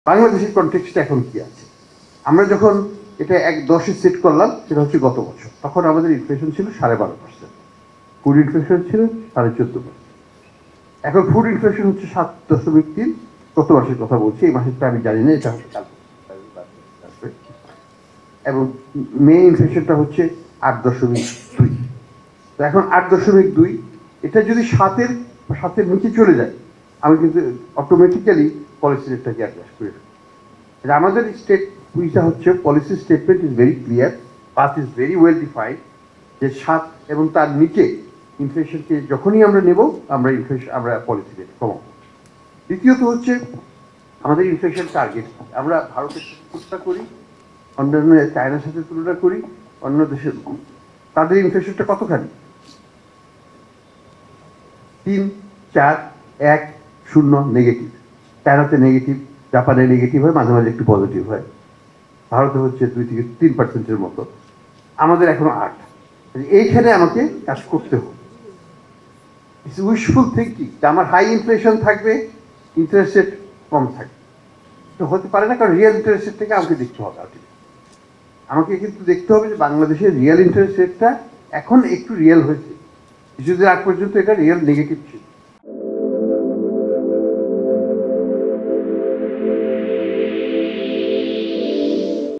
বাংলাদেশের কনটেক্সটে এখন কি আছে? আমরা যখন এটা 10-এ সেট করলাম, সেটা হচ্ছে গত বছর, তখন আমাদের ইনফ্লেশন ছিল 12.5%, ফুড ইনফ্লেশন ছিল 14.5%। এখন ফুড ইনফ্লেশন হচ্ছে 7.3। গত মাসের কথা বলছি, এই মাসেরটা আমি জানি না, এটা হচ্ছে আসবে। এবং মে ইনফ্লেশনটা হচ্ছে 8.2। তো এখন 8.2, এটা যদি 7-এর নিচে চলে যায়, আমি কিন্তু অটোমেটিক্যালি পলিসি রেটটাকে অ্যাডজাস্ট করে ফেলি। আমাদের স্টেট উইটা হচ্ছে policy statement is very clear, path is very well defined, যে 7 এবং তার নিচে ইনফ্লেশনকে যখনই আমরা নেব, আমরা পলিসি রেট কমাবো। দ্বিতীয়ত হচ্ছে আমাদের ইনফ্লেশন টার্গেট। আমরা ভারতের সাথে তুলনা করি, অন্যান্য চায়নার সাথে তুলনা করি, অন্য দেশের, তাদের ইনফ্লেশনটা কতখানি? 3, 4, 1, 0 নেগেটিভ। চায়নাতে নেগেটিভ, জাপানে নেগেটিভ হয়, মাঝে মাঝে একটু পজিটিভ হয়। ভারতে হচ্ছে 2-3% মতো, আমাদের এখনো 8। এইখানে আমাকে কাজ করতে হবে। ইটস উইশফুল থিঙ্কিং যে আমার হাই ইনফ্লেশন থাকবে, ইন্টারেস্ট রেট কম থাকবে, তো হতে পারে না, কারণ রিয়েল ইন্টারেস্ট রেট থেকে আমাকে দেখতে হবে। আমাকে কিন্তু দেখতে হবে যে বাংলাদেশের রিয়েল ইন্টারেস্ট রেটটা এখন একটু রিয়েল হয়েছে, কিছুদিন আগ পর্যন্ত এটা রিয়েল নেগেটিভ ছিল।